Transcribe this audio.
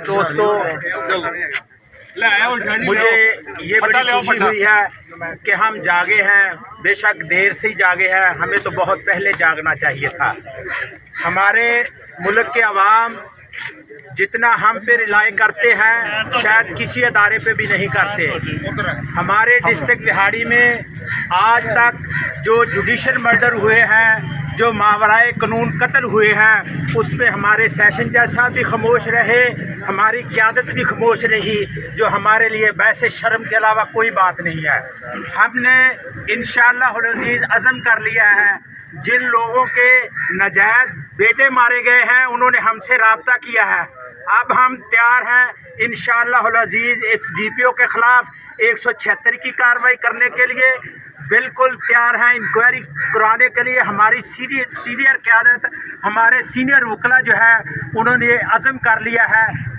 دوستوں مجھے یہ بڑی خوشی ہوئی ہے کہ ہم جاگے ہیں، بے شک دیر سے ہی جاگے ہیں، ہمیں تو بہت پہلے جاگنا چاہیے تھا۔ ہمارے ملک کے عوام جتنا ہم پہ ریلائی کرتے ہیں شاید کسی ادارے پہ بھی نہیں کرتے۔ ہمارے ڈسٹرکٹ لہاڑی میں آج تک جو جوڈیشل مرڈر ہوئے ہیں، جو ماورائے قانون قتل ہوئے ہیں، اس پہ ہمارے سیشن جج صاحب بھی خاموش رہے، ہماری قیادت بھی خاموش رہی، جو ہمارے لیے باعث شرم کے علاوہ کوئی بات نہیں ہے۔ ہم نے انشاءاللہ العزیز عزم کر لیا ہے، جن لوگوں کے ناجائز بیٹے مارے گئے ہیں انہوں نے ہم سے رابطہ کیا ہے، اب ہم تیار ہیں انشاءاللہ العزیز اس ڈی پی او کے خلاف 176 کی کارروائی کرنے کے لیے بالکل تیار ہیں، انکوائری کرانے کے لیے۔ ہماری سینئر قیادت، ہمارے سینئر وکلا جو ہے انہوں نے عزم کر لیا ہے